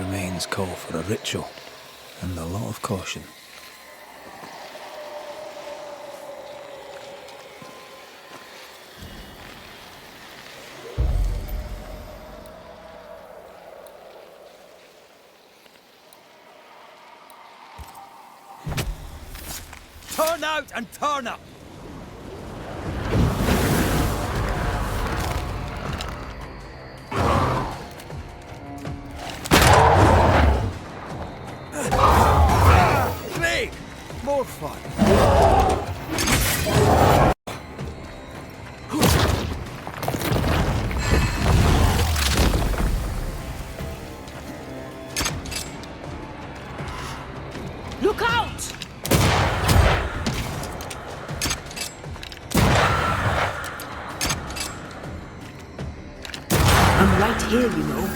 remains call for a ritual and a lot of caution. Turn out and turn up! Great! More fun! Look out! I'm right here, you know.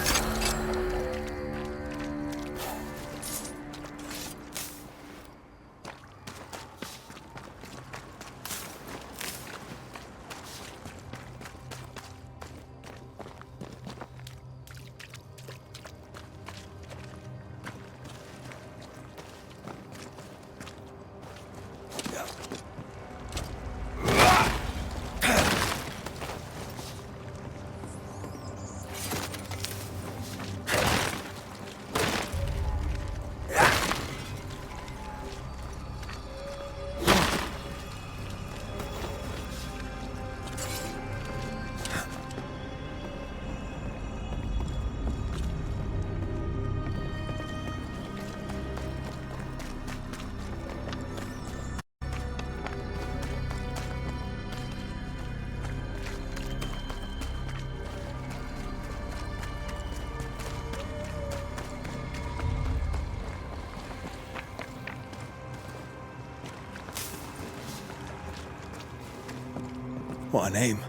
What a name.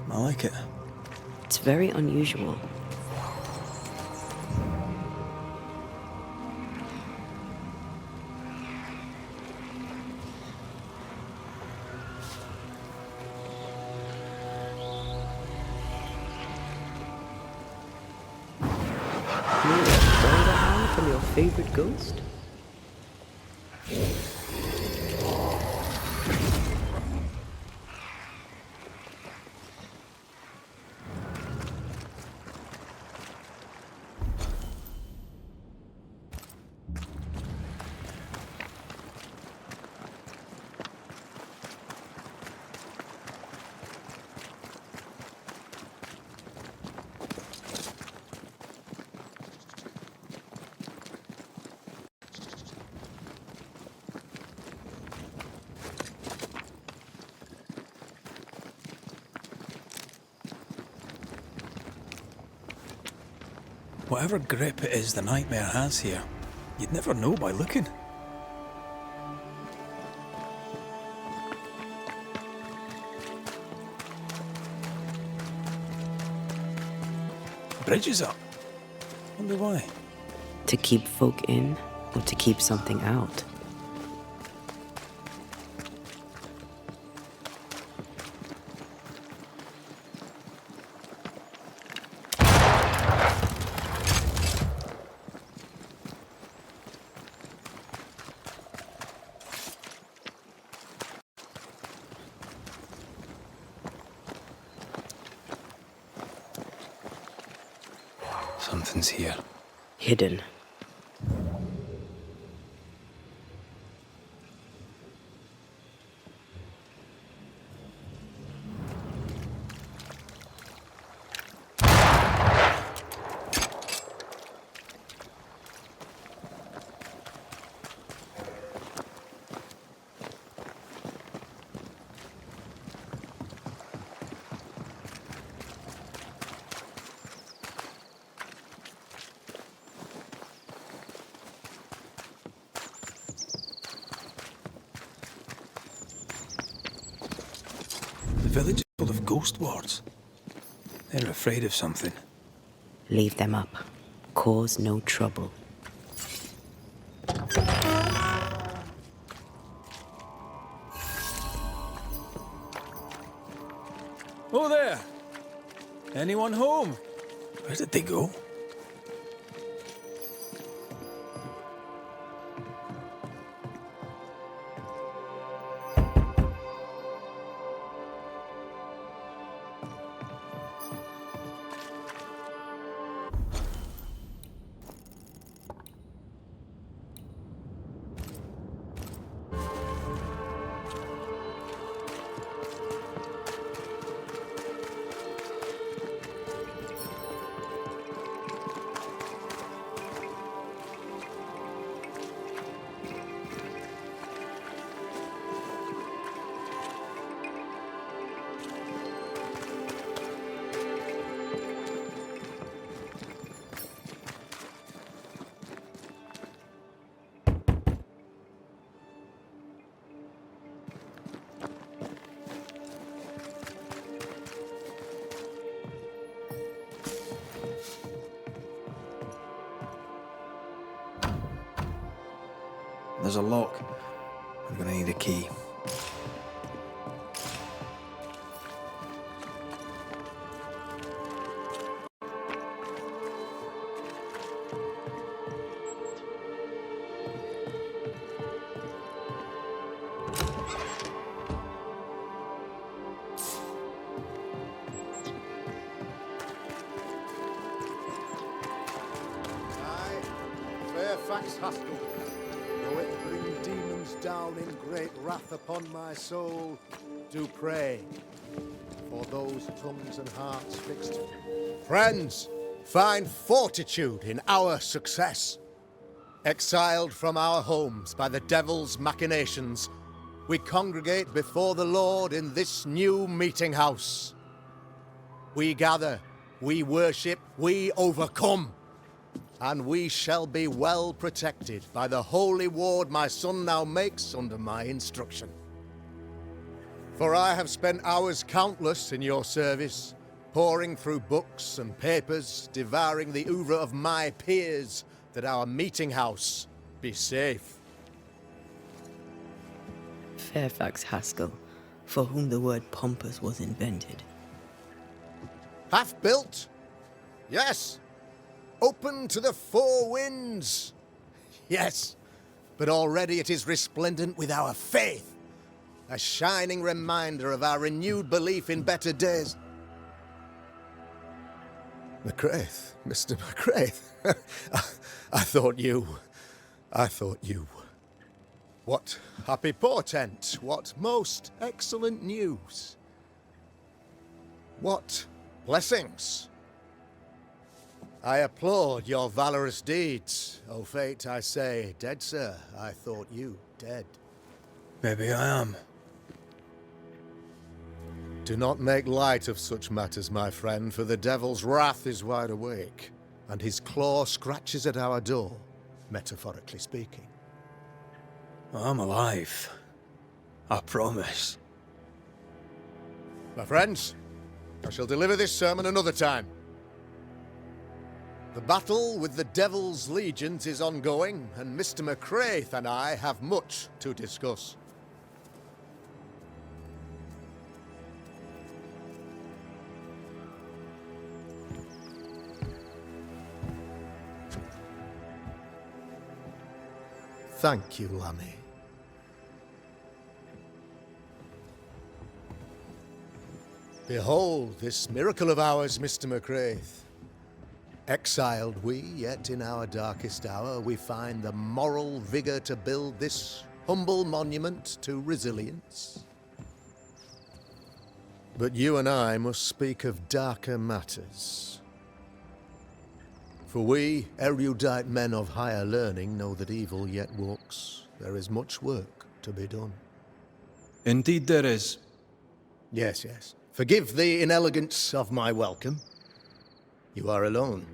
I like it. It's very unusual. From your favorite ghost? Whatever grip it is the nightmare has here, you'd never know by looking. Bridge is up. Wonder why. To keep folk in, or to keep something out? Something's here. Hidden. The village is full of ghost wards. They're afraid of something. Leave them up. Cause no trouble. Oh there! Anyone home? Where did they go? There's a lock. I'm gonna need a key. Fairfax Haskell, though it bring demons down in great wrath upon my soul, do pray for those tongues and hearts fixed. Friends, find fortitude in our success. Exiled from our homes by the devil's machinations, we congregate before the Lord in this new meeting house. We gather, we worship, we overcome. And we shall be well protected by the holy ward my son now makes under my instruction. For I have spent hours countless in your service, poring through books and papers, devouring the oeuvre of my peers, that our meeting house be safe. Fairfax Haskell, for whom the word pompous was invented. Half-built? Yes. Open to the four winds? Yes. But already it is resplendent with our faith, a shining reminder of our renewed belief in better days. McCraith, Mr. McCraith. I thought you. What happy portent, what most excellent news. What blessings. I applaud your valorous deeds. O fate, I say, dead sir, I thought you dead. Maybe I am. Do not make light of such matters, my friend, for the devil's wrath is wide awake, and his claw scratches at our door, metaphorically speaking. I'm alive. I promise. My friends, I shall deliver this sermon another time. The battle with the devil's legions is ongoing, and Mr. McCraith and I have much to discuss. Thank you, Lammy. Behold this miracle of ours, Mr. McCraith. Exiled we, yet in our darkest hour we find the moral vigor to build this humble monument to resilience. But you and I must speak of darker matters. For we, erudite men of higher learning, know that evil yet walks. There is much work to be done. Indeed there is. Yes, yes. Forgive the inelegance of my welcome. You are alone.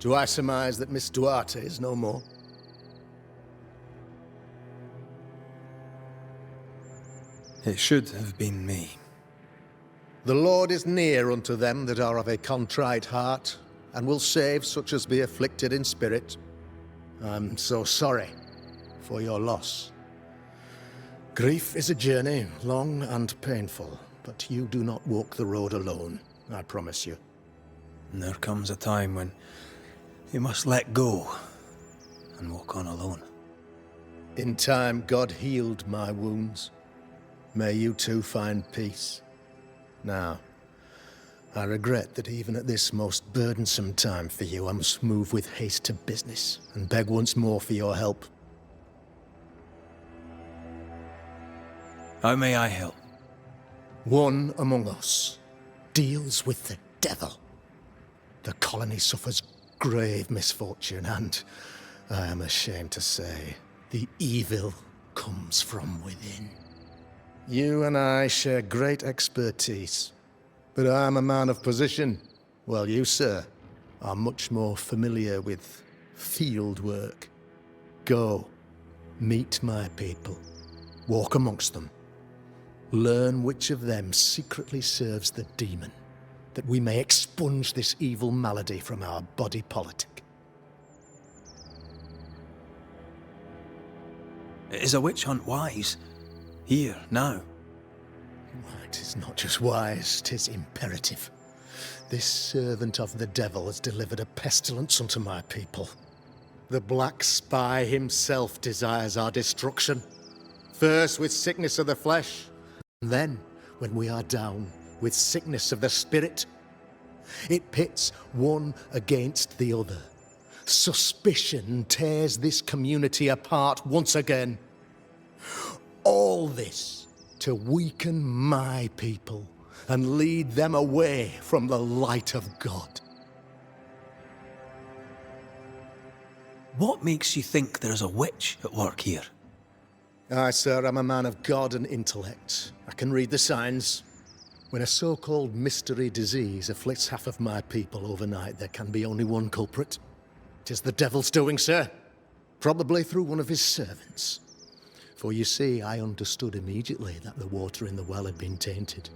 Do I surmise that Miss Duarte is no more? It should have been me. The Lord is near unto them that are of a contrite heart, and will save such as be afflicted in spirit. I'm so sorry for your loss. Grief is a journey, long and painful, but you do not walk the road alone, I promise you. And there comes a time when you must let go and walk on alone. In time, God healed my wounds. May you too find peace. Now, I regret that even at this most burdensome time for you, I must move with haste to business and beg once more for your help. How may I help? One among us deals with the devil. The colony suffers grave misfortune, and I am ashamed to say, the evil comes from within. You and I share great expertise, but I am a man of position, while you, sir, are much more familiar with field work. Go, meet my people, walk amongst them, learn which of them secretly serves the demon, that we may expunge this evil malady from our body politic. Is a witch hunt wise? Here, now. It is not just wise, 'tis imperative. This servant of the devil has delivered a pestilence unto my people. The Black Spy himself desires our destruction. First with sickness of the flesh, and then, when we are down, with sickness of the spirit. It pits one against the other. Suspicion tears this community apart once again. All this to weaken my people and lead them away from the light of God. What makes you think there's a witch at work here? Aye, sir, I'm a man of God and intellect. I can read the signs. When a so-called mystery disease afflicts half of my people overnight, there can be only one culprit. 'Tis the devil's doing, sir. Probably through one of his servants. For you see, I understood immediately that the water in the well had been tainted.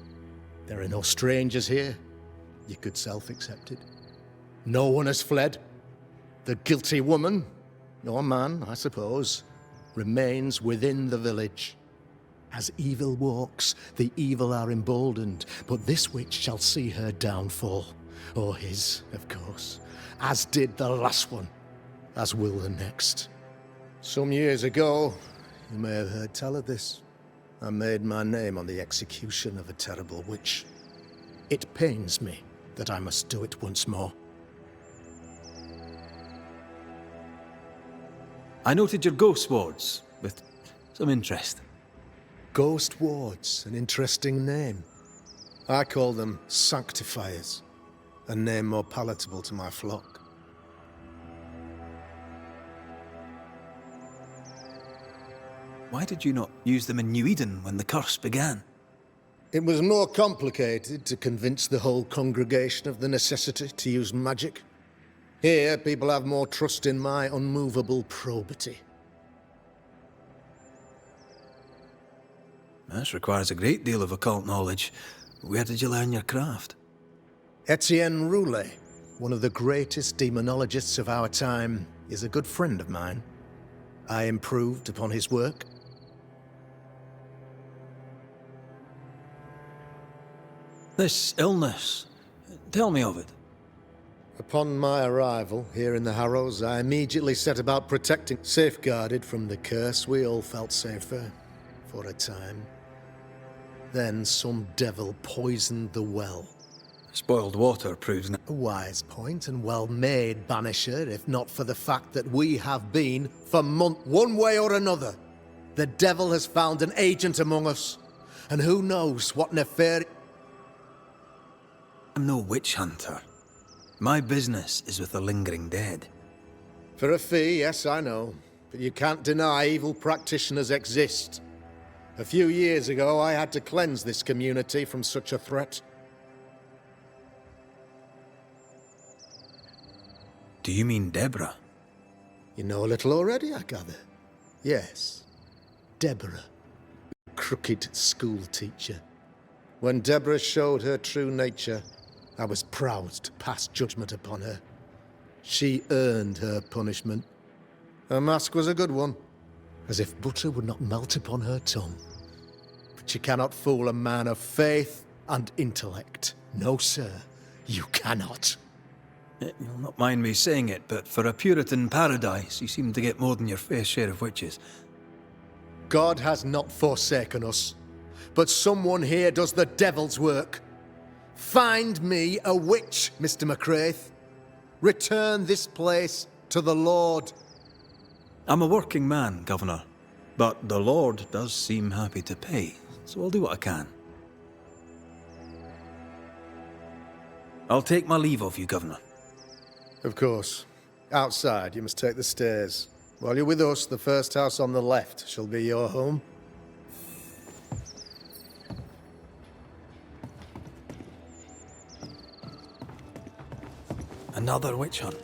There are no strangers here. You could self-accept it. No one has fled. The guilty woman, or man, I suppose, remains within the village. As evil walks, the evil are emboldened, but this witch shall see her downfall. Or his, of course. As did the last one. As will the next. Some years ago, you may have heard tell of this. I made my name on the execution of a terrible witch. It pains me that I must do it once more. I noted your ghost wards with some interest. Ghost wards, an interesting name. I call them sanctifiers, a name more palatable to my flock. Why did you not use them in New Eden when the curse began? It was more complicated to convince the whole congregation of the necessity to use magic. Here, people have more trust in my unmovable probity. This requires a great deal of occult knowledge. Where did you learn your craft? Etienne Roulet, one of the greatest demonologists of our time, is a good friend of mine. I improved upon his work. This illness, tell me of it. Upon my arrival here in the Harrows, I immediately set about protecting. Safeguarded from the curse, we all felt safer, for a time. Then some devil poisoned the well. Spoiled water proves A wise point and well made, Banisher, if not for the fact that we have been, for months, one way or another. The devil has found an agent among us, and who knows what nefarious... I'm no witch hunter. My business is with the lingering dead. For a fee, yes, I know. But you can't deny evil practitioners exist. A few years ago, I had to cleanse this community from such a threat. Do you mean Deborah? You know a little already, I gather. Yes, Deborah, crooked school teacher. When Deborah showed her true nature, I was proud to pass judgment upon her. She earned her punishment. Her mask was a good one, as if butter would not melt upon her tongue. But you cannot fool a man of faith and intellect. No, sir, you cannot. You'll not mind me saying it, but for a Puritan paradise, you seem to get more than your fair share of witches. God has not forsaken us, but someone here does the devil's work. Find me a witch, Mr. McCraith. Return this place to the Lord. I'm a working man, Governor, but the Lord does seem happy to pay, so I'll do what I can. I'll take my leave of you, Governor. Of course. Outside, you must take the stairs. While you're with us, the first house on the left shall be your home. Another witch hunt.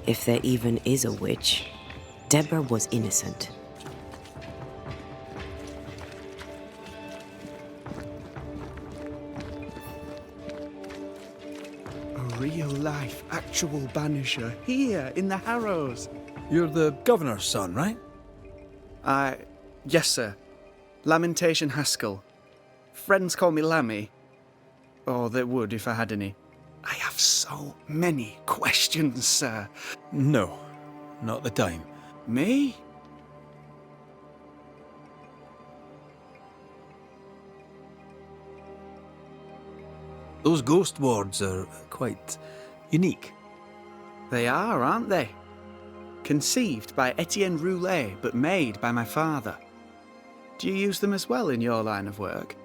If there even is a witch, Deborah was innocent. A real life. life actual Banisher here in the Harrows. You're the governor's son, right? Yes, sir. Lamentation Haskell. Friends call me Lammy. Or they would if I had any. I have so many questions, sir. No, not the time. Me? Those ghost wards are quite unique. They are, aren't they? Conceived by Etienne Roulet, but made by my father. Do you use them as well in your line of work?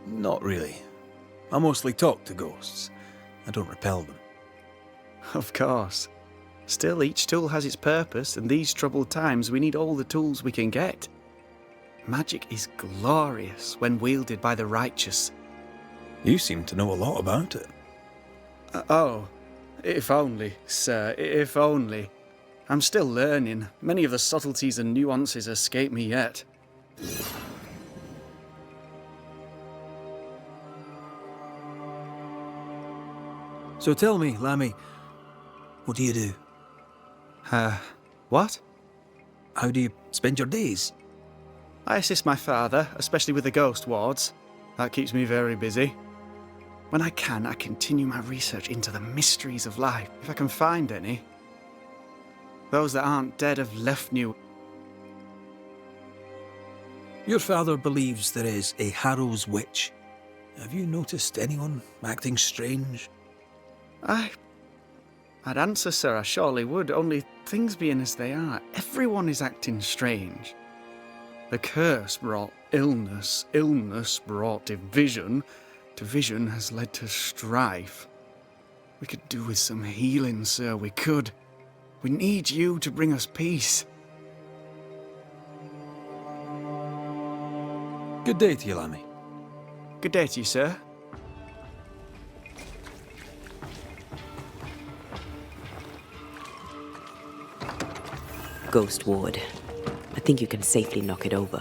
Not really. I mostly talk to ghosts. I don't repel them. Of course. Still, each tool has its purpose, and these troubled times we need all the tools we can get. Magic is glorious when wielded by the righteous. You seem to know a lot about it. Oh, if only, sir, if only. I'm still learning. Many of the subtleties and nuances escape me yet. So tell me, Lammy, what do you do? What? How do you spend your days? I assist my father, especially with the ghost wards. That keeps me very busy. When I can, I continue my research into the mysteries of life, if I can find any. Those that aren't dead have left new. Your father believes there is a Harrow's witch. Have you noticed anyone acting strange? I'd answer, sir, I surely would, only things being as they are, everyone is acting strange. The curse brought illness, illness brought division, division has led to strife. We could do with some healing, sir, we could. We need you to bring us peace. Good day to you, Lammy. Good day to you, sir. Ghost Ward. I think you can safely knock it over.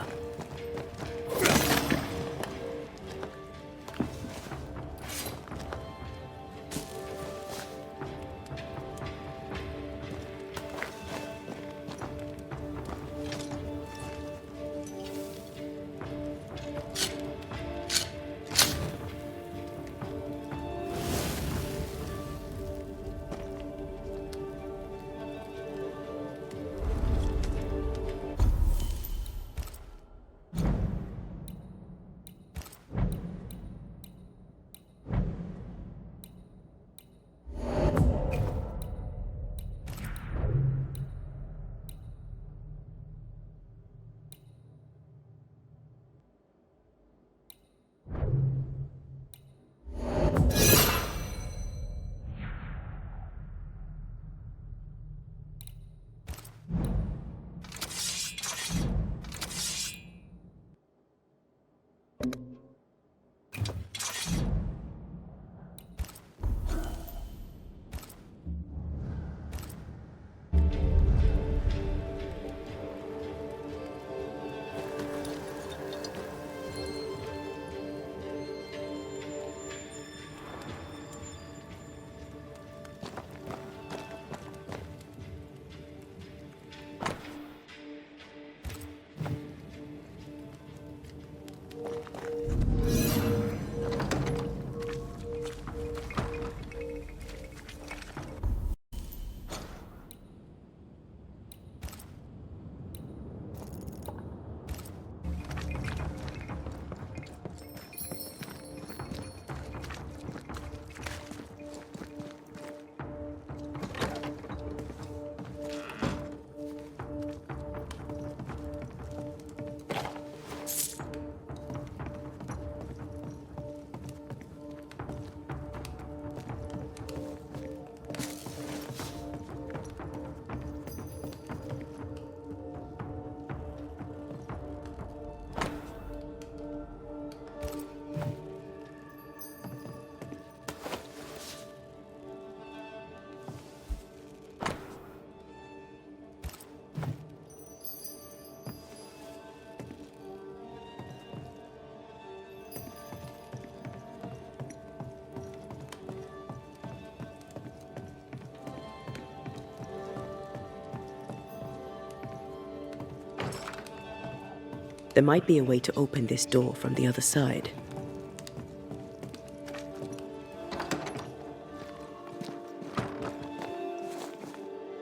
There might be a way to open this door from the other side.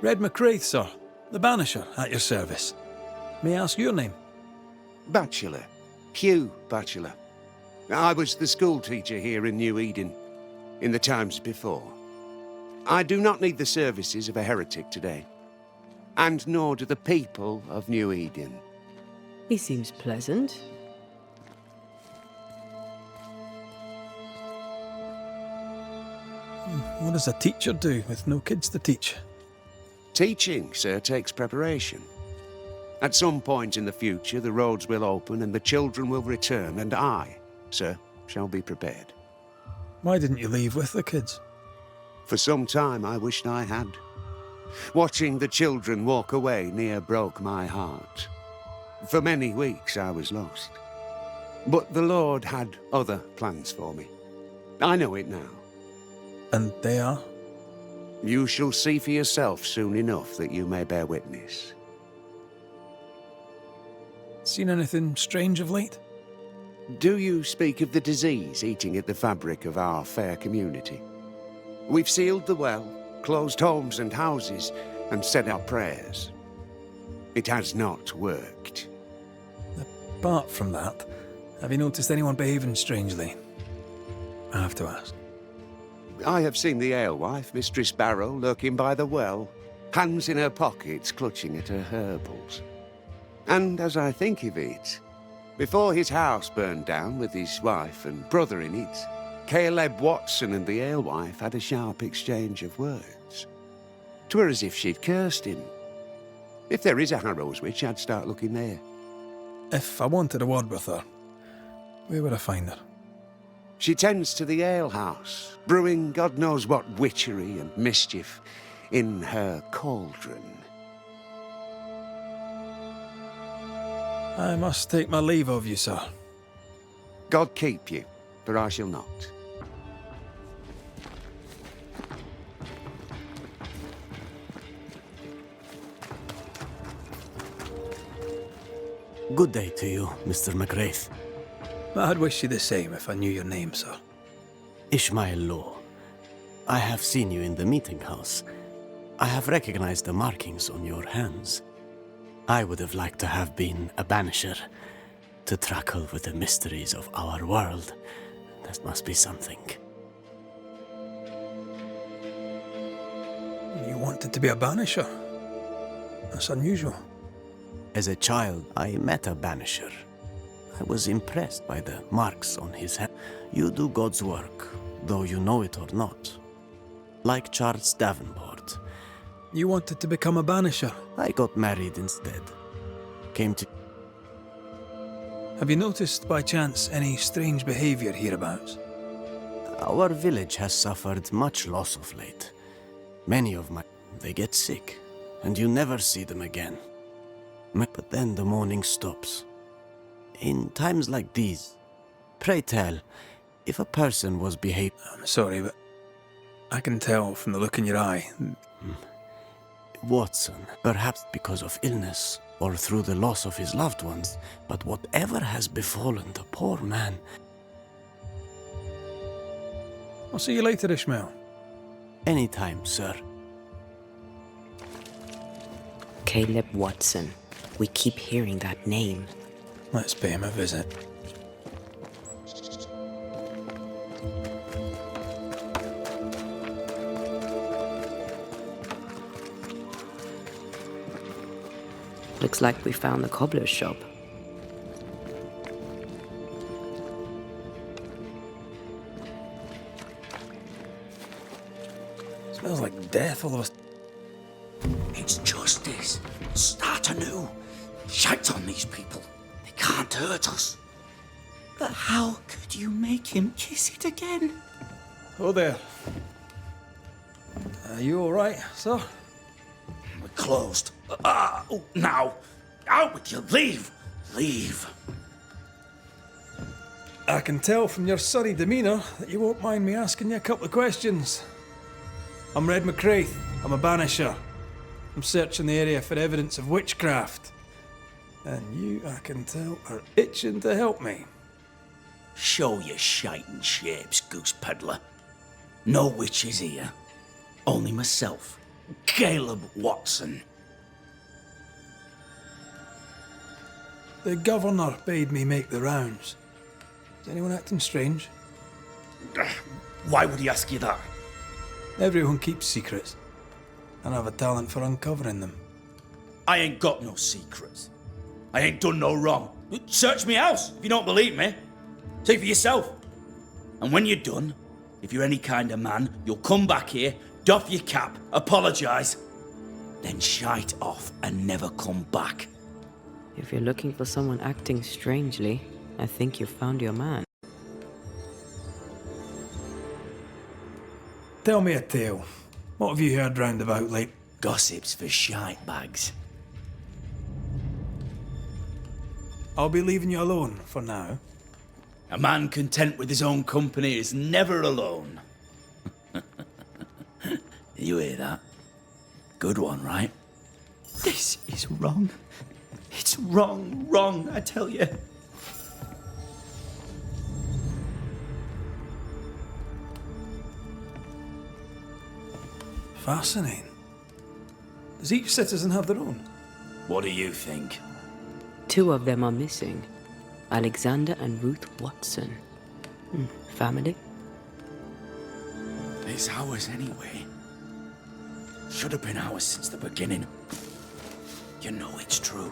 Red McCraith, sir. The Banisher, at your service. May I ask your name? Bachelor. Hugh Bachelor. I was the school teacher here in New Eden, in the times before. I do not need the services of a heretic today, and nor do the people of New Eden. He seems pleasant. What does a teacher do with no kids to teach? Teaching, sir, takes preparation. At some point in the future, the roads will open and the children will return, and I, sir, shall be prepared. Why didn't you leave with the kids? For some time I wished I had. Watching the children walk away near broke my heart. For many weeks I was lost. But the Lord had other plans for me. I know it now. And they are? You shall see for yourself soon enough that you may bear witness. Seen anything strange of late? Do you speak of the disease eating at the fabric of our fair community? We've sealed the well, closed homes and houses, and said our prayers. It has not worked. Apart from that, have you noticed anyone behaving strangely? I have to ask. I have seen the alewife, Mistress Barrow, lurking by the well, hands in her pockets clutching at her herbals. And as I think of it, before his house burned down with his wife and brother in it, Caleb Watson and the alewife had a sharp exchange of words. 'Twere as if she'd cursed him. If there is a Harrow's witch, I'd start looking there. If I wanted a word with her, where would I find her? She tends to the alehouse, brewing God knows what witchery and mischief in her cauldron. I must take my leave of you, sir. God keep you, for I shall not. Good day to you, Mr. McGrath. I'd wish you the same if I knew your name, sir. Ishmael Law. I have seen you in the meeting house. I have recognized the markings on your hands. I would have liked to have been a banisher, to tackle with the mysteries of our world. That must be something. You wanted to be a banisher? That's unusual. As a child, I met a banisher. I was impressed by the marks on his hand. You do God's work, though you know it or not. Like Charles Davenport. You wanted to become a banisher? I got married instead. Came to... Have you noticed by chance any strange behavior hereabouts? Our village has suffered much loss of late. Many of my... They get sick, and you never see them again. But then the mourning stops. In times like these, pray tell, if a person was behaving... I'm sorry, but I can tell from the look in your eye. Watson, perhaps because of illness, or through the loss of his loved ones, but whatever has befallen the poor man... I'll see you later, Ishmael. Anytime, sir. Caleb Watson. We keep hearing that name. Let's pay him a visit. Looks like we found the cobbler's shop. Smells like death all of us. It's justice. Start anew. Shout on these people. They can't hurt us. But how could you make him kiss it again? Oh there. Are you all right, sir? We're closed. Oh, now. Out with you. Leave. Leave. I can tell from your surly demeanour that you won't mind me asking you a couple of questions. I'm Red McCraith. I'm a banisher. I'm searching the area for evidence of witchcraft. And you, I can tell, are itching to help me. Show your shiting shapes, goose peddler. No witches here. Only myself, Caleb Watson. The governor bade me make the rounds. Is anyone acting strange? Why would he ask you that? Everyone keeps secrets, and I have a talent for uncovering them. I ain't got no secrets. I ain't done no wrong. Search me house if you don't believe me. See for yourself. And when you're done, if you're any kind of man, you'll come back here, doff your cap, apologise, then shite off and never come back. If you're looking for someone acting strangely, I think you've found your man. Tell me a tale. What have you heard round about late? Gossips for shite bags. I'll be leaving you alone for now. A man content with his own company is never alone. You hear that? Good one, right? This is wrong. It's wrong, I tell you. Fascinating. Does each citizen have their own? What do you think? 2 of them are missing. Alexander and Ruth Watson. Family? It's ours anyway. Should have been ours since the beginning. You know it's true.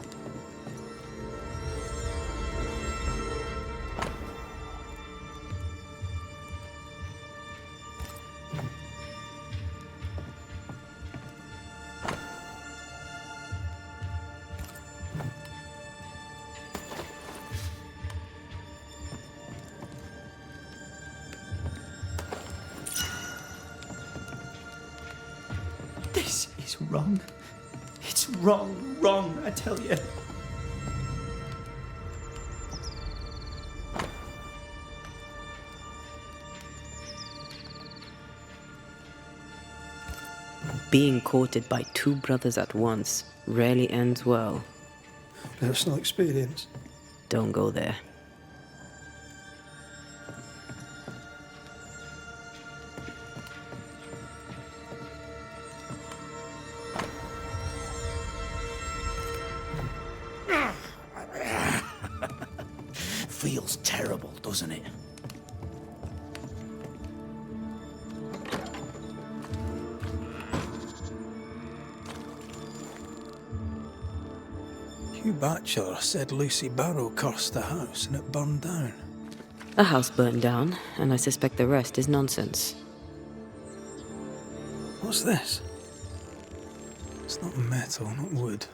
This is wrong. It's wrong, I tell you. Being courted by 2 brothers at once rarely ends well. Personal experience. Don't go there. Feels terrible, doesn't it? Hugh Batchelor said Lucy Barrow cursed the house and it burned down. A house burned down, and I suspect the rest is nonsense. What's this? It's not metal, not wood.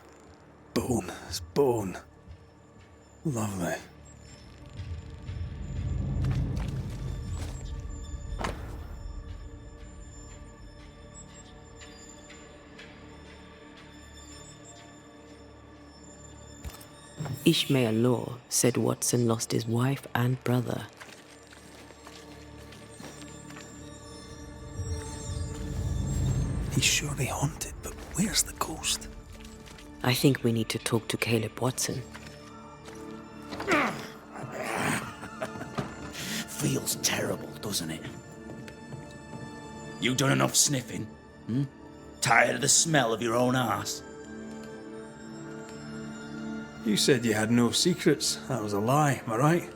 Bone. It's bone. Lovely. Ishmael Law said Watson lost his wife and brother. He's surely haunted, but where's the ghost? I think we need to talk to Caleb Watson. Feels terrible, doesn't it? You done enough sniffing? Tired of the smell of your own arse? You said you had no secrets. That was a lie, am I right?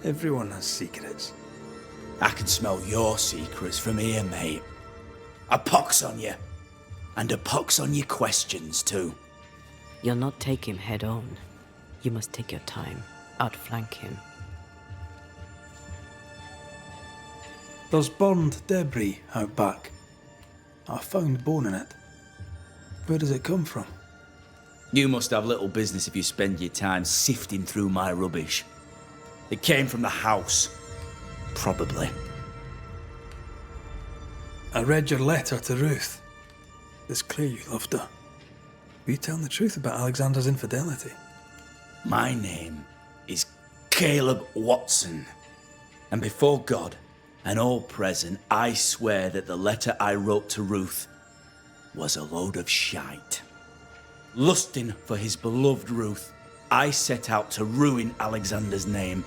Everyone has secrets. I can smell your secrets from here, mate. A pox on you. And a pox on your questions, too. You'll not take him head on. You must take your time, outflank him. There's burned debris out back. I found bone in it. Where does it come from? You must have little business if you spend your time sifting through my rubbish. It came from the house. Probably. I read your letter to Ruth. It's clear you loved her. Were you telling the truth about Alexander's infidelity? My name is Caleb Watson. And before God and all present, I swear that the letter I wrote to Ruth was a load of shite. Lusting for his beloved Ruth, I set out to ruin Alexander's name,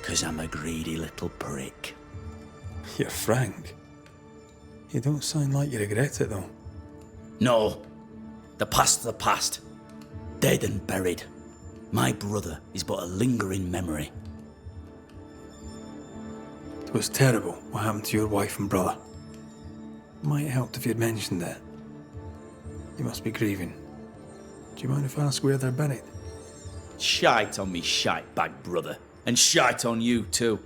'cause I'm a greedy little prick. You're frank. You don't sound like you regret it, though. No, the past's the past. Dead and buried. My brother is but a lingering memory. It was terrible what happened to your wife and brother. Might have helped if you'd mentioned it. You must be grieving. Do you mind if I ask where they're buried? Shite on me shite bag brother, and shite on you too.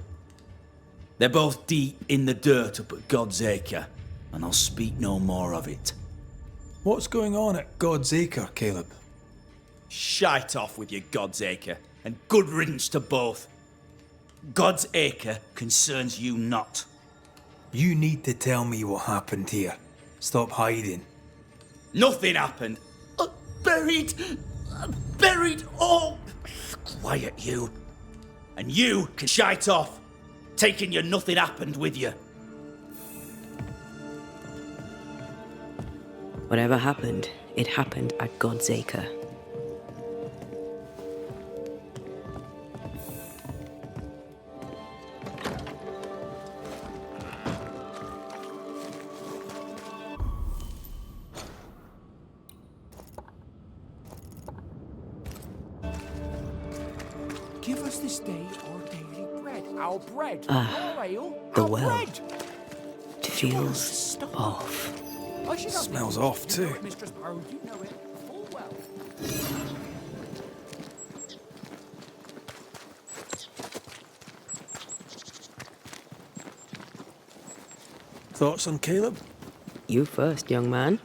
They're both deep in the dirt up at God's Acre, and I'll speak no more of it. What's going on at God's Acre, Caleb? Shite off with your God's Acre, and good riddance to both. God's Acre concerns you not. You need to tell me what happened here. Stop hiding. Nothing happened. Buried. Buried. Oh, quiet you. And you can shite off, taking your nothing happened with you. Whatever happened, it happened at God's Acre. Give us this day our daily bread. Our bread. Ah, our ale. the our well. bread. It feels off. I should have Smells known. off, You know too. it, Mistress Barrow. You know it full well. Thoughts on Caleb? You first, young man.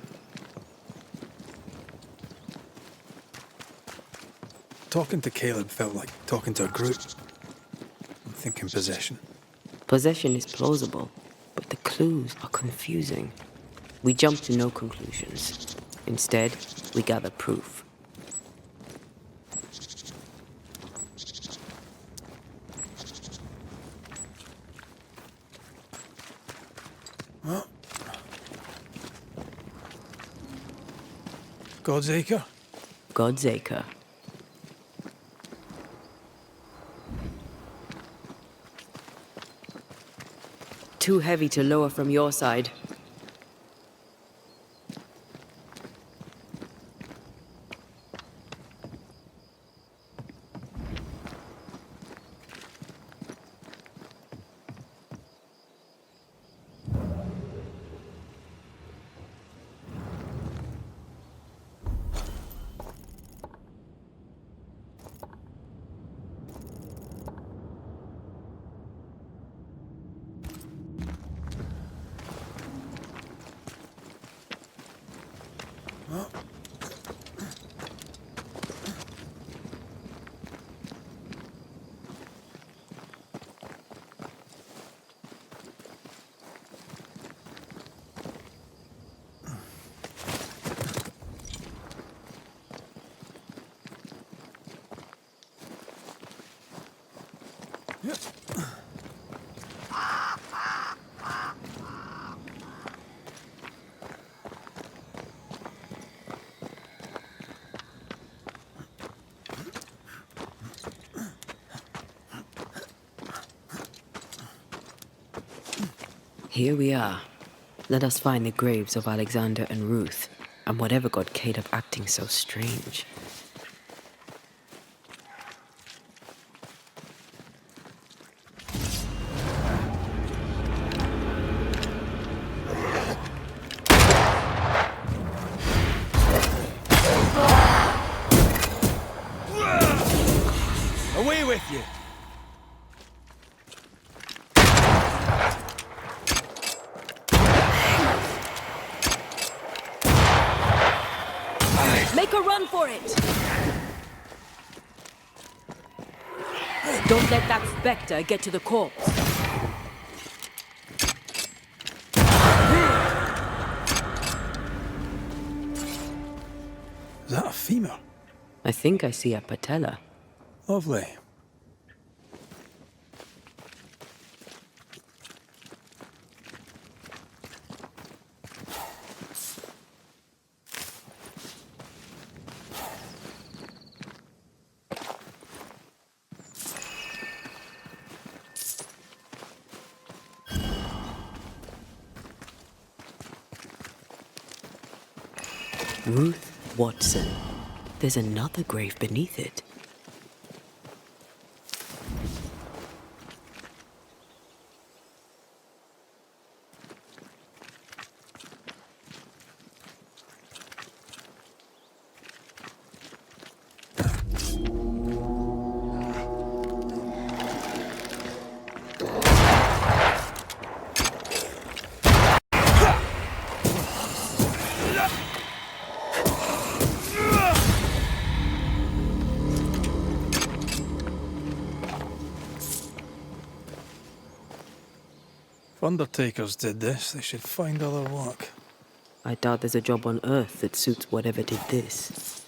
Talking to Caleb felt like talking to a group. I'm thinking possession. Possession is plausible, but the clues are confusing. We jump to no conclusions. Instead, we gather proof. God's Acre? God's Acre. Too heavy to lower from your side. Here we are. Let us find the graves of Alexander and Ruth, and whatever got Caleb acting so strange. Away with you! Make a run for it! Don't let that spectre get to the corpse. Is that a femur? I think I see a patella. Lovely. Ruth Watson. There's another grave beneath it. If undertakers did this, they should find other work. I doubt there's a job on Earth that suits whatever did this.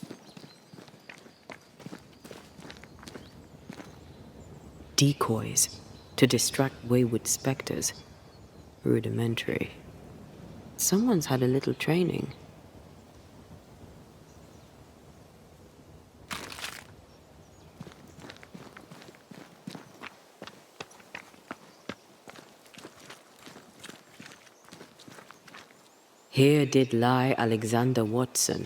Decoys to distract wayward specters. Rudimentary. Someone's had a little training. Here did lie Alexander Watson.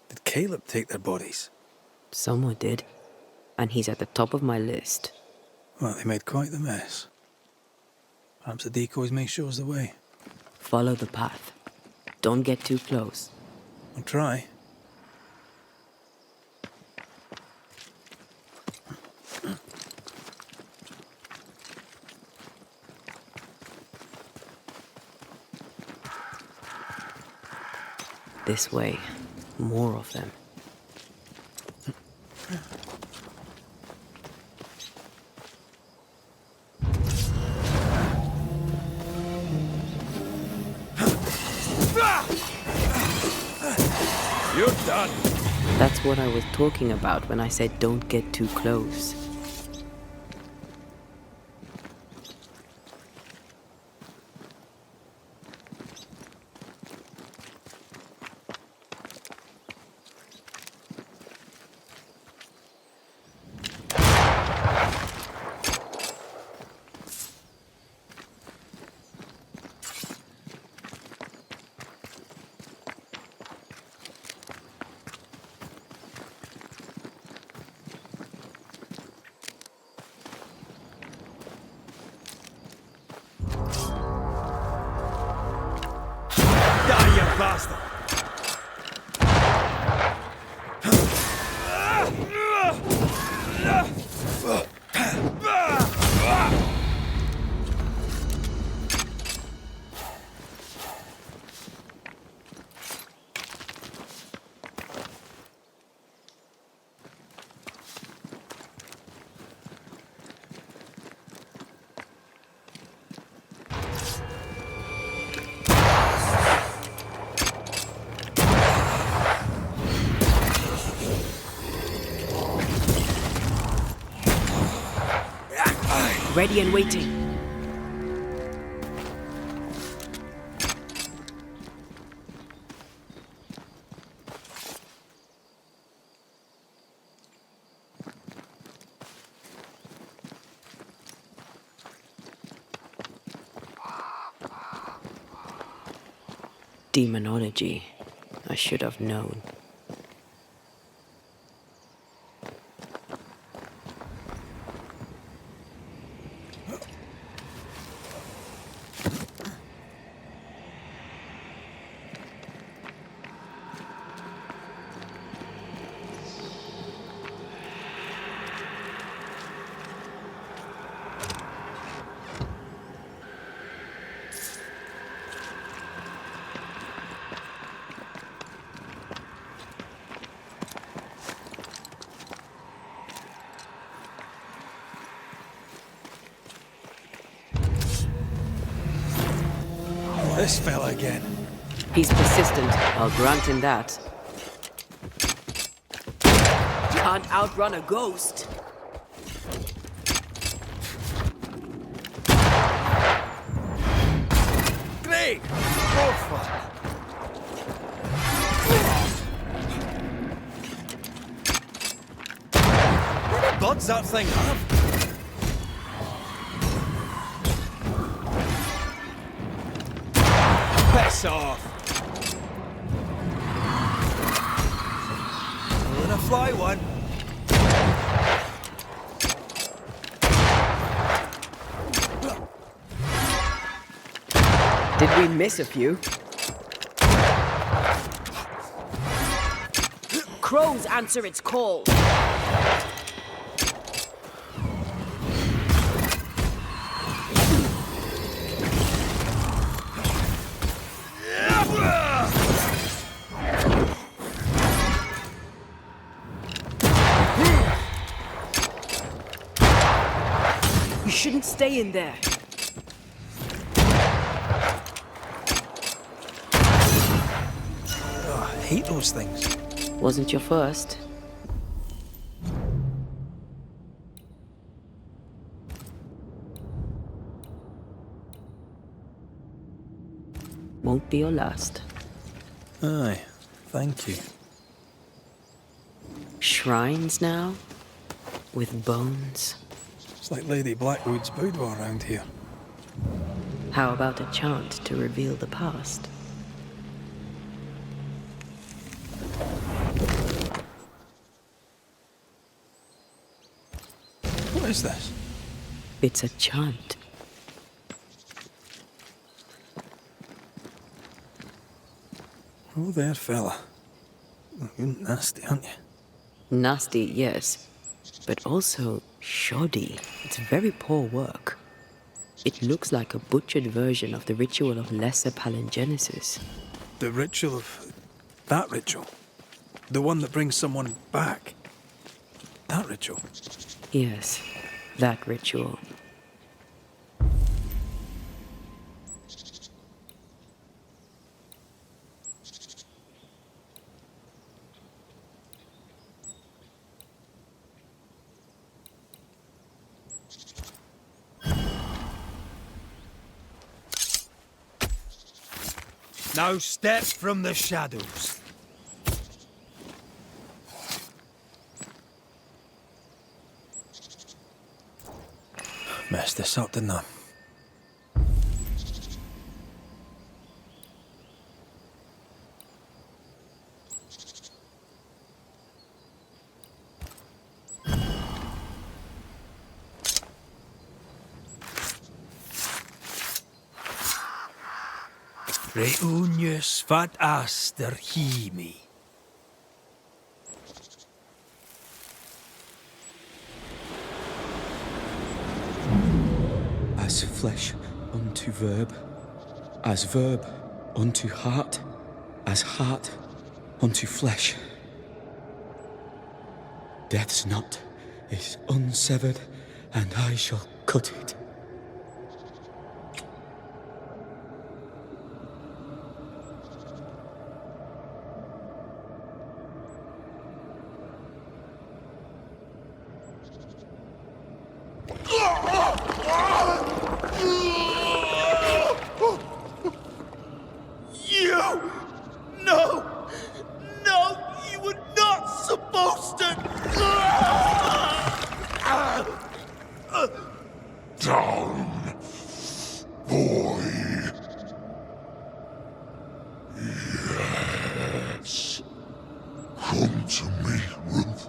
Did Caleb take their bodies? Someone did. And he's at the top of my list. Well, they made quite the mess. Perhaps the decoys may show us the way. Follow the path. Don't get too close. I'll try. This way. More of them. You're done. That's what I was talking about when I said don't get too close. Die, you bastard! Ready and waiting. Demonology. I should have known. This fella again. He's persistent, I'll grant him that. Can't outrun a ghost. Great! What the buds that thing have? Piss off! fly one. Did we miss a few? Crows answer its call. You shouldn't stay in there. Oh, I hate those things. Wasn't your first. Won't be your last. Aye, thank you. Shrines now? With bones? It's like Lady Blackwood's boudoir around here. How about a chant to reveal the past? What is this? It's a chant. Oh there, fella. You're nasty, aren't you? Nasty, yes, but also shoddy. It's very poor work. It looks like a butchered version of the ritual of Lesser Palingenesis. The ritual of... that ritual? The one that brings someone back? That ritual? Yes, that ritual. No step from the shadows. Messed this up, didn't I? Reunius vat aster himi. As flesh unto verb, as verb unto heart, as heart unto flesh. Death's knot is unsevered, and I shall cut it. Down, boy. Yes. Come to me, Ruth.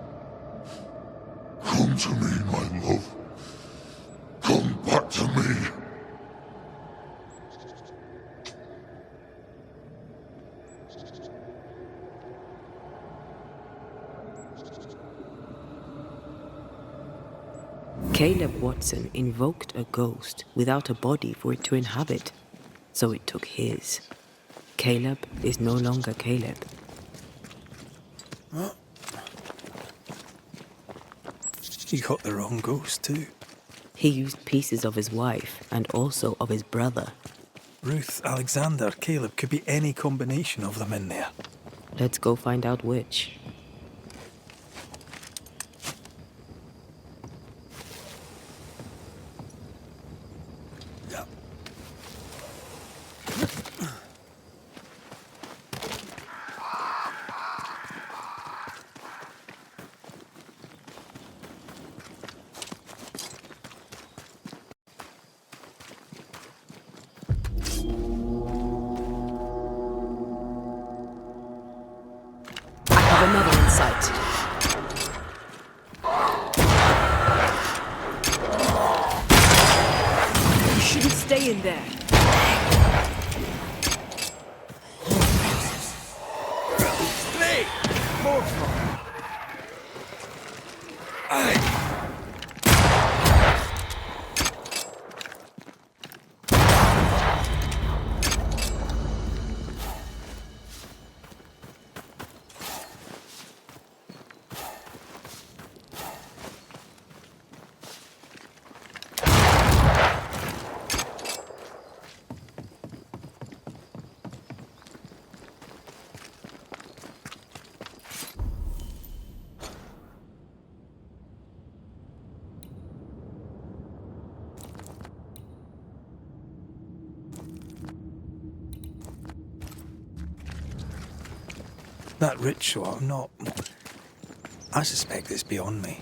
Come to me, my love. Come back to me. Caleb Watson invoked a ghost without a body for it to inhabit, so it took his. Caleb is no longer Caleb. What? He got the wrong ghost too. He used pieces of his wife and also of his brother. Ruth, Alexander, Caleb, could be any combination of them in there. Let's go find out which. I have another in sight. in there! That ritual, I'm not... I suspect it's beyond me.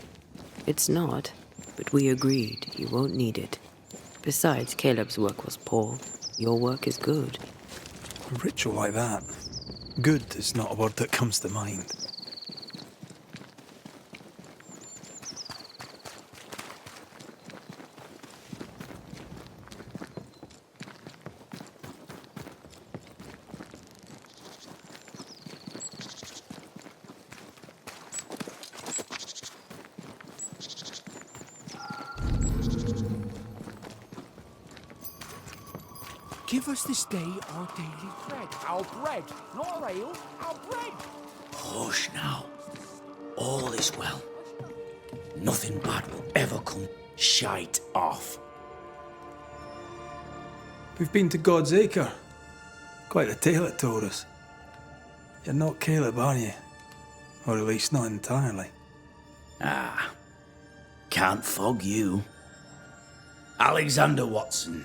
It's not, but we agreed you won't need it. Besides, Caleb's work was poor. Your work is good. A ritual like that, good is not a word that comes to mind. Give us this day our daily bread. Our bread, not our ale, our bread. Hush now. All is well. Nothing bad will ever come shite off. We've been to God's Acre. Quite a tale it told us. You're not Caleb, are you? Or at least not entirely. Ah, can't fog you. Alexander Watson.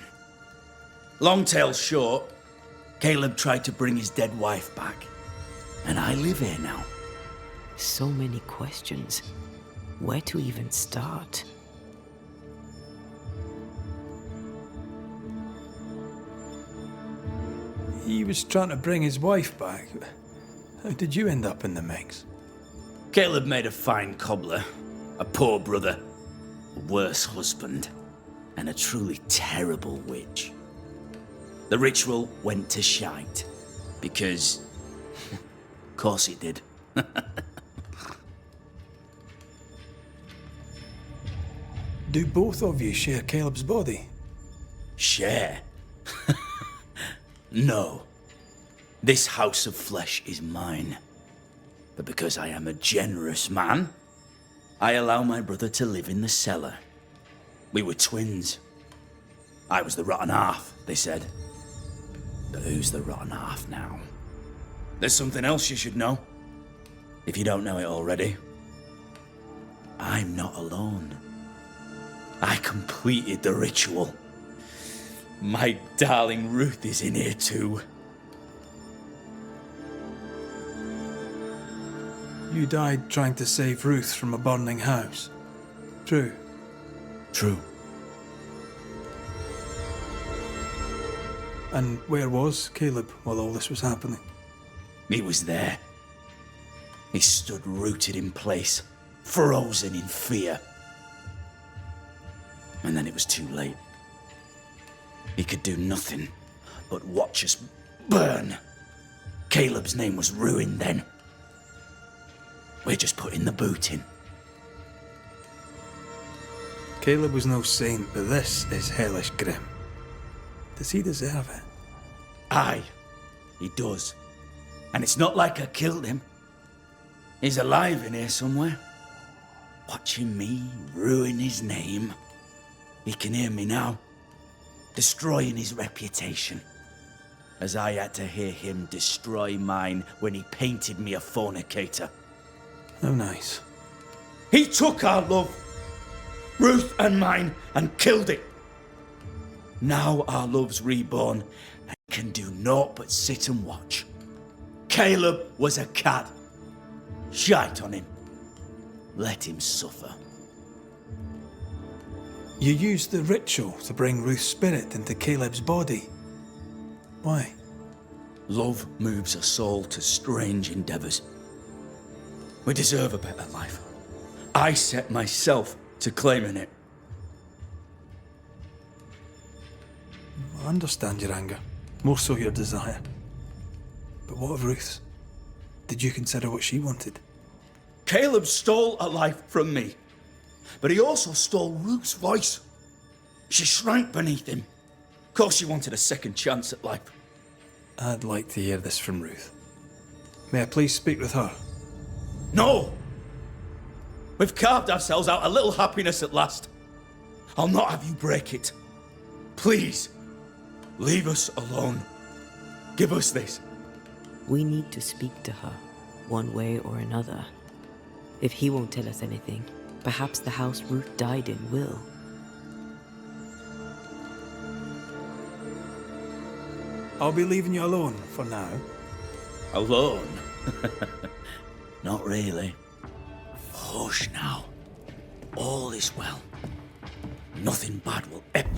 Long tale short, Caleb tried to bring his dead wife back. And I live here now. So many questions. Where to even start? He was trying to bring his wife back. How did you end up in the mix? Caleb made a fine cobbler, a poor brother, a worse husband, and a truly terrible witch. The ritual went to shite, because... of course it did. Do both of you share Caleb's body? Share? No. This house of flesh is mine. But because I am a generous man, I allow my brother to live in the cellar. We were twins. I was the rotten half, they said. But who's the rotten half now? There's something else you should know, if you don't know it already. I'm not alone. I completed the ritual. My darling Ruth is in here too. You died trying to save Ruth from a burning house. True. True. And where was Caleb while all this was happening? He was there. He stood rooted in place, frozen in fear. And then it was too late. He could do nothing but watch us burn. Caleb's name was ruined then. We're just putting the boot in. Caleb was no saint, but this is hellish grim. Does he deserve it? Aye, he does. And it's not like I killed him. He's alive in here somewhere. Watching me ruin his name. He can hear me now. Destroying his reputation. As I had to hear him destroy mine when he painted me a fornicator. Oh, nice. He took our love, Ruth and mine, and killed it. Now our love's reborn and can do naught but sit and watch. Caleb was a cad. Shite on him. Let him suffer. You used the ritual to bring Ruth's spirit into Caleb's body. Why? Love moves a soul to strange endeavors. We deserve a better life. I set myself to claiming it. I understand your anger, more so your desire. But what of Ruth's? Did you consider what she wanted? Caleb stole a life from me, but he also stole Ruth's voice. She shrank beneath him. Of course she wanted a second chance at life. I'd like to hear this from Ruth. May I please speak with her? No! We've carved ourselves out a little happiness at last. I'll not have you break it. Please, leave us alone. Give us this. We need to speak to her, one way or another. If he won't tell us anything, perhaps the house Ruth died in will. I'll be leaving you alone for now. Alone? Not really. Hush now. All is well. Nothing bad will ever...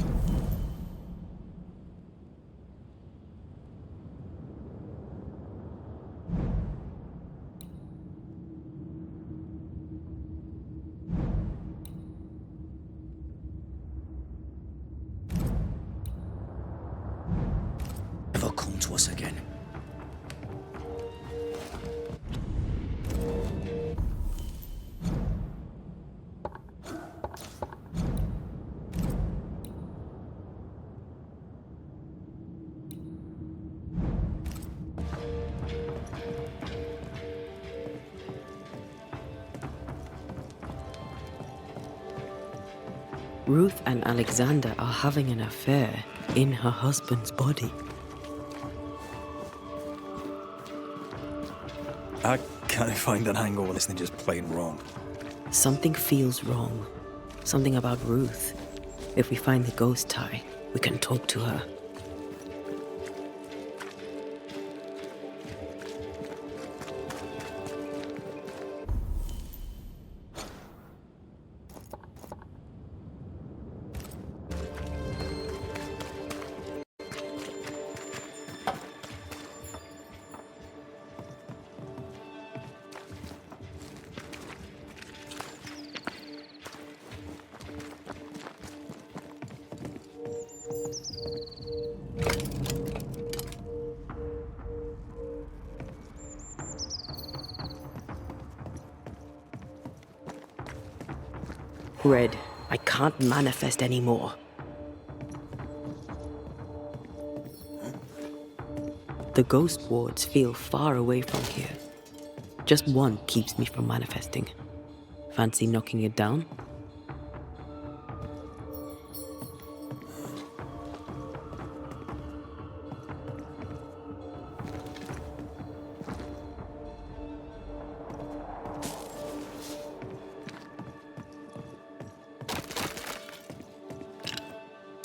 ever come to us again. Ruth and Alexander are having an affair in her husband's body. I can't find an angle where this thing just plain wrong. Something feels wrong. Something about Ruth. If we find the ghost tie, we can talk to her. Red, I can't manifest anymore. The ghost wards feel far away from here. Just one keeps me from manifesting. Fancy knocking it down?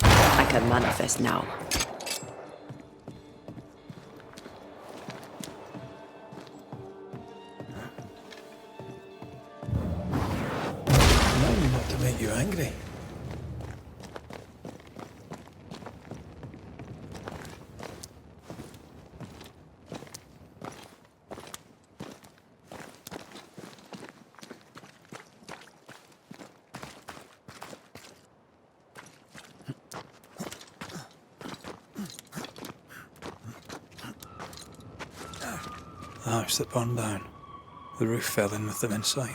I can manifest now. Remind me not to make you angry. The house that burned down. The roof fell in with them inside.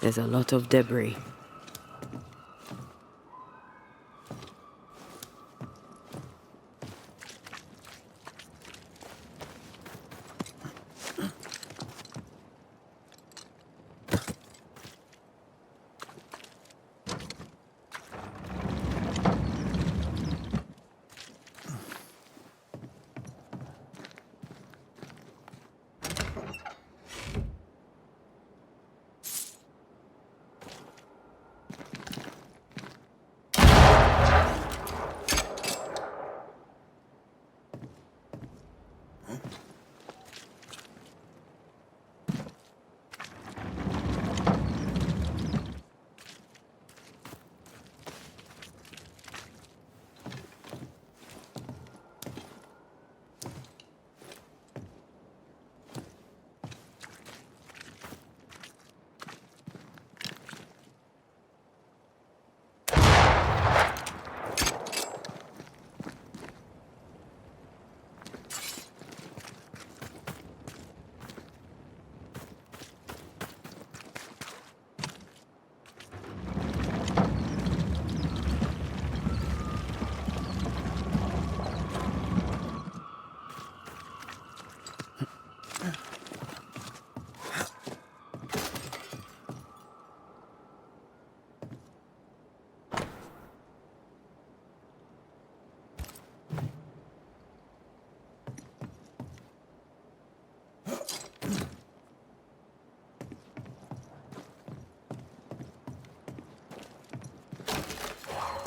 There's a lot of debris.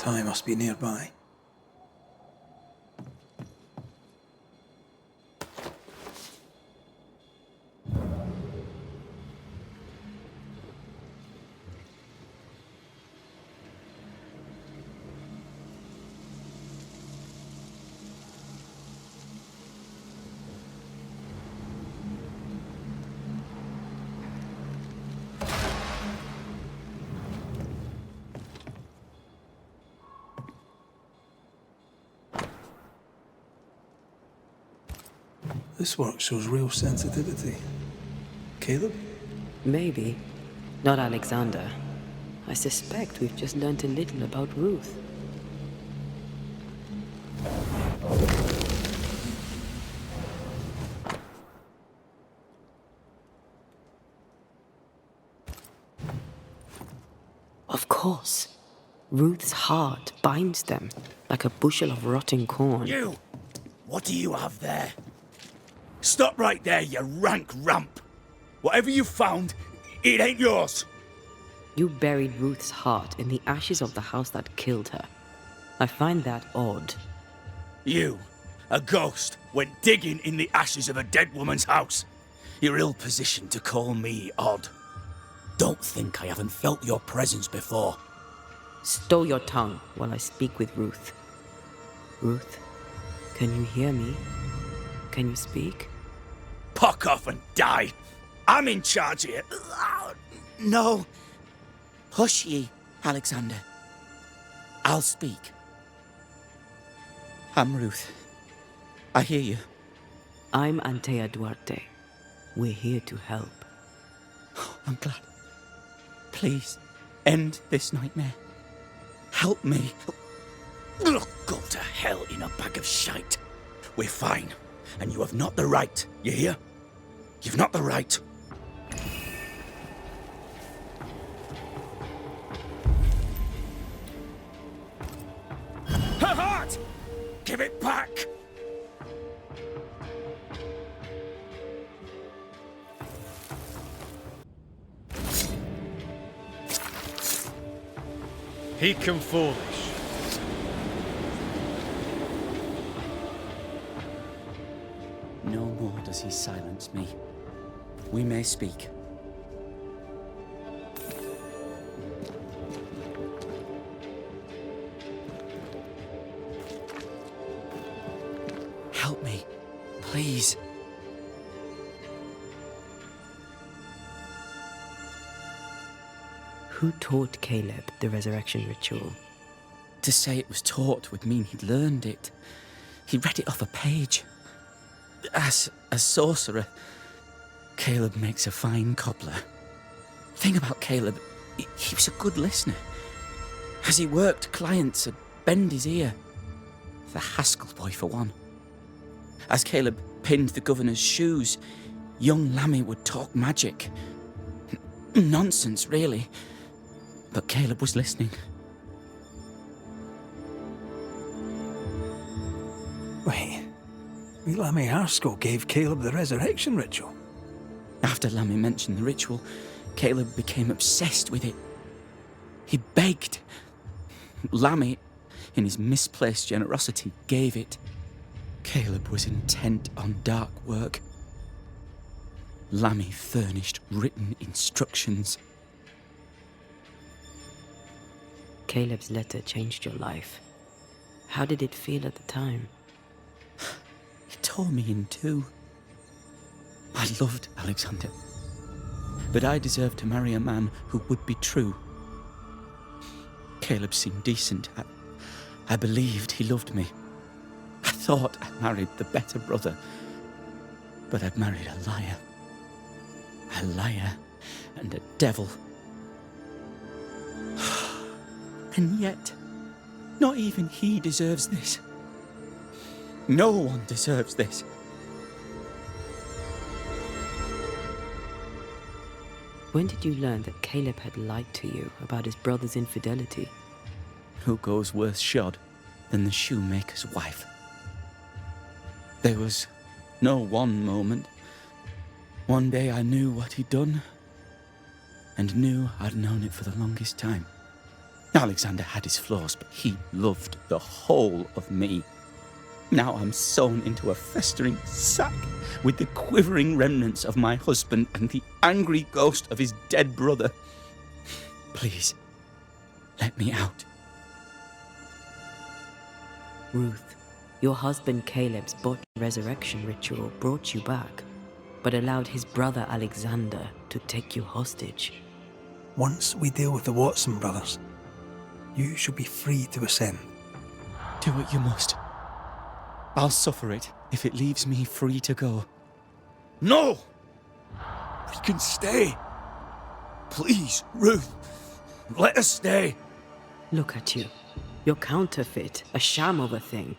Ty must be nearby. This work shows real sensitivity. Caleb? Maybe. Not Alexander. I suspect we've just learned a little about Ruth. Of course. Ruth's heart binds them like a bushel of rotting corn. You! What do you have there? Stop right there, you rank ramp! Whatever you found, it ain't yours! You buried Ruth's heart in the ashes of the house that killed her. I find that odd. You, a ghost, went digging in the ashes of a dead woman's house. You're ill-positioned to call me odd. Don't think I haven't felt your presence before. Stow your tongue while I speak with Ruth. Ruth, can you hear me? Can you speak? Puck off and die! I'm in charge here. No. Hush ye, Alexander. I'll speak. I'm Ruth. I hear you. I'm Antea Duarte. We're here to help. I'm glad. Please, end this nightmare. Help me. Look, go to hell in a bag of shite. We're fine, and you have not the right, you hear? You've not the right. Her heart! Give it back! Peak and foolish. No more does he silence me. We may speak. Help me, please. Who taught Caleb the resurrection ritual? To say it was taught would mean he'd learned it. He read it off a page. As a sorcerer, Caleb makes a fine cobbler. Thing about Caleb, he was a good listener. As he worked, clients would bend his ear. The Haskell boy, for one. As Caleb pinned the governor's shoes, young Lammy would talk magic. Nonsense, really. But Caleb was listening. Wait. Lammy Haskell gave Caleb the resurrection ritual. After Lammy mentioned the ritual, Caleb became obsessed with it. He begged. Lammy, in his misplaced generosity, gave it. Caleb was intent on dark work. Lammy furnished written instructions. Caleb's letter changed your life. How did it feel at the time? It tore me in two. I loved Alexander, but I deserved to marry a man who would be true. Caleb seemed decent. I believed he loved me. I thought I married the better brother, but I'd married a liar. A liar and a devil. And yet, not even he deserves this. No one deserves this. When did you learn that Caleb had lied to you about his brother's infidelity? Who goes worse shod than the shoemaker's wife? There was no one moment. One day I knew what he'd done, and knew I'd known it for the longest time. Alexander had his flaws, but he loved the whole of me. Now I'm sewn into a festering sack with the quivering remnants of my husband and the angry ghost of his dead brother. Please, let me out. Ruth, your husband Caleb's botched resurrection ritual brought you back, but allowed his brother Alexander to take you hostage. Once we deal with the Watson brothers, you shall be free to ascend. Do what you must. I'll suffer it if it leaves me free to go. No! We can stay. Please, Ruth, let us stay. Look at you. You're counterfeit, a sham of a thing.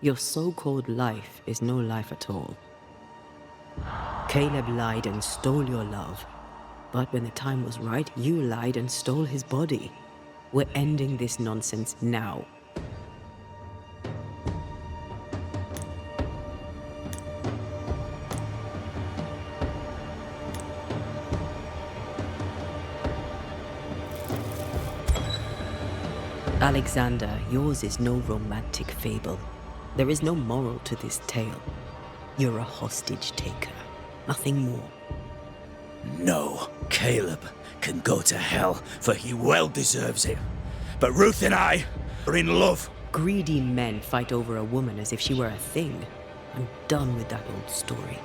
Your so-called life is no life at all. Caleb lied and stole your love. But when the time was right, you lied and stole his body. We're ending this nonsense now. Alexander, yours is no romantic fable. There is no moral to this tale. You're a hostage taker, nothing more. No, Caleb can go to hell, for he well deserves it. But Ruth and I are in love. Greedy men fight over a woman as if she were a thing. I'm done with that old story.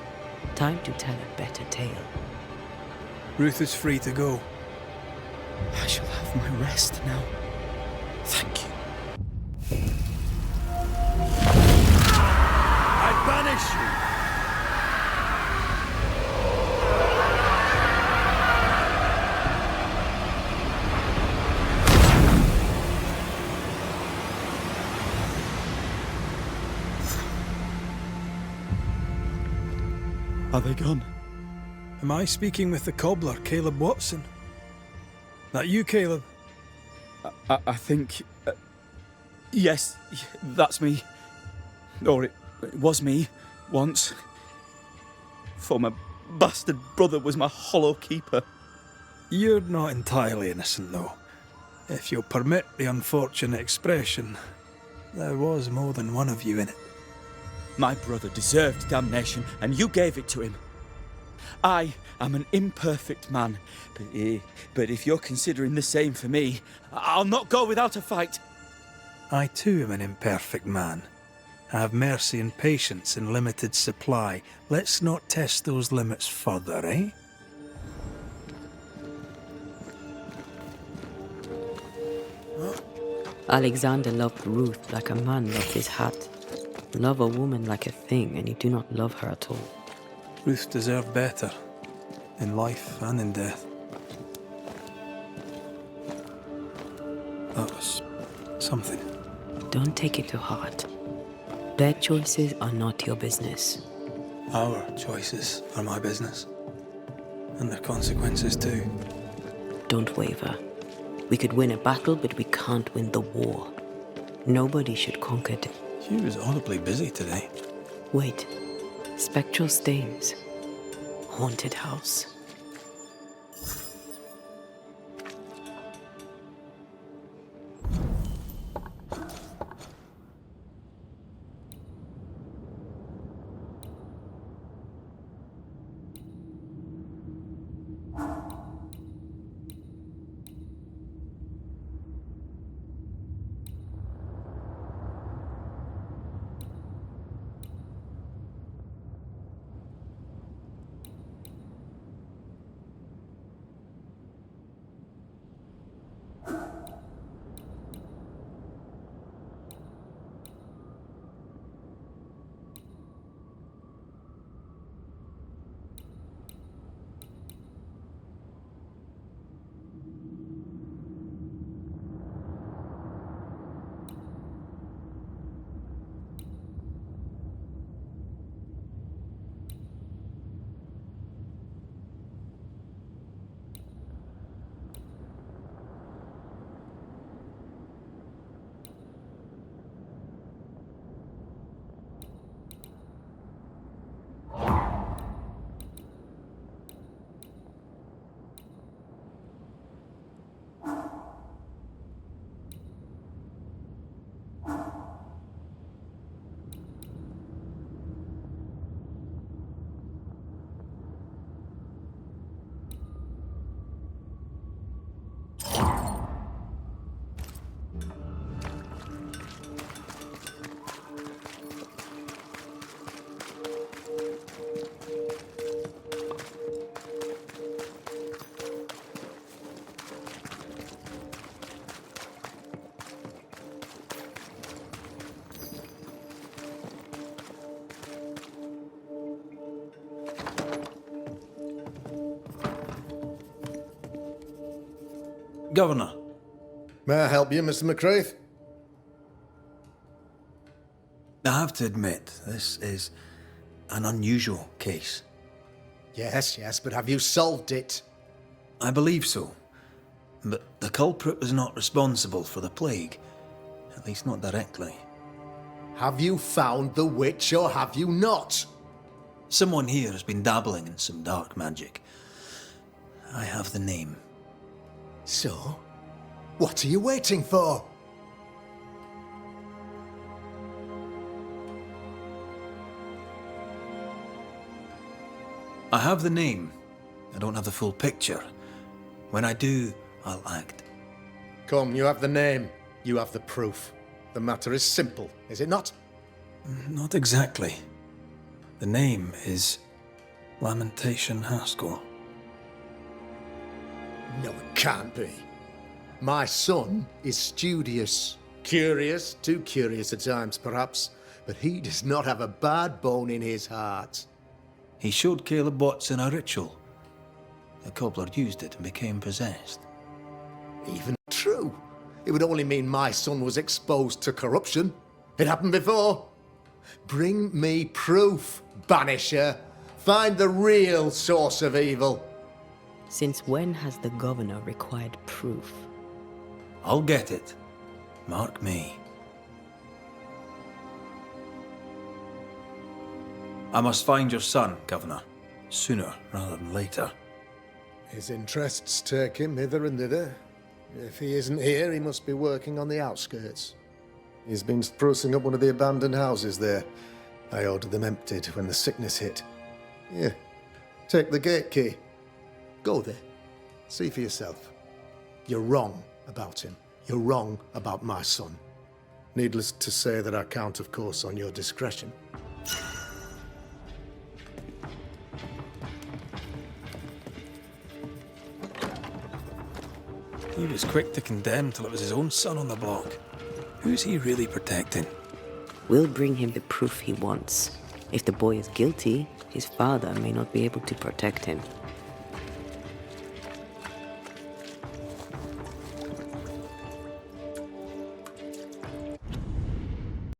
Time to tell a better tale. Ruth is free to go. I shall have my rest now. Thank you. I banish you. Are they gone? Am I speaking with the cobbler, Caleb Watson? That you, Caleb? I think... yes, that's me. Or it was me, once. For my bastard brother was my hollow keeper. You're not entirely innocent, though. If you'll permit the unfortunate expression, there was more than one of you in it. My brother deserved damnation, and you gave it to him. I am an imperfect man, but if you're considering the same for me, I'll not go without a fight. I too am an imperfect man. I have mercy and patience in limited supply. Let's not test those limits further, eh? Alexander loved Ruth like a man loves his hat. Love a woman like a thing, and you do not love her at all. Ruth deserved better, in life and in death. That was something. Don't take it to heart. Their choices are not your business. Our choices are my business. And their consequences too. Don't waver. We could win a battle, but we can't win the war. Nobody should conquer it. She was audibly busy today. Wait. Spectral stains. Haunted house. Governor, May I help you, Mr. McCraith? I have to admit, this is an unusual case. Yes, but have you solved it? I believe so. But the culprit was not responsible for the plague. At least not directly. Have you found the witch or have you not? Someone here has been dabbling in some dark magic. I have the name. So, what are you waiting for? I have the name. I don't have the full picture. When I do, I'll act. Come, you have the name. You have the proof. The matter is simple, is it not? Not exactly. The name is Lamentation Haskell. No, it can't be. My son is studious. Curious, too curious at times perhaps, but he does not have a bad bone in his heart. He showed Caleb Watson a ritual. The cobbler used it and became possessed. Even true. It would only mean my son was exposed to corruption. It happened before. Bring me proof, Banisher. Find the real source of evil. Since when has the governor required proof? I'll get it. Mark me. I must find your son, Governor. Sooner rather than later. His interests take him hither and thither. If he isn't here, he must be working on the outskirts. He's been sprucing up one of the abandoned houses there. I ordered them emptied when the sickness hit. Here, take the gate key. Go there. See for yourself. You're wrong about him. You're wrong about my son. Needless to say that I count, of course, on your discretion. He was quick to condemn till it was his own son on the block. Who's he really protecting? We'll bring him the proof he wants. If the boy is guilty, his father may not be able to protect him.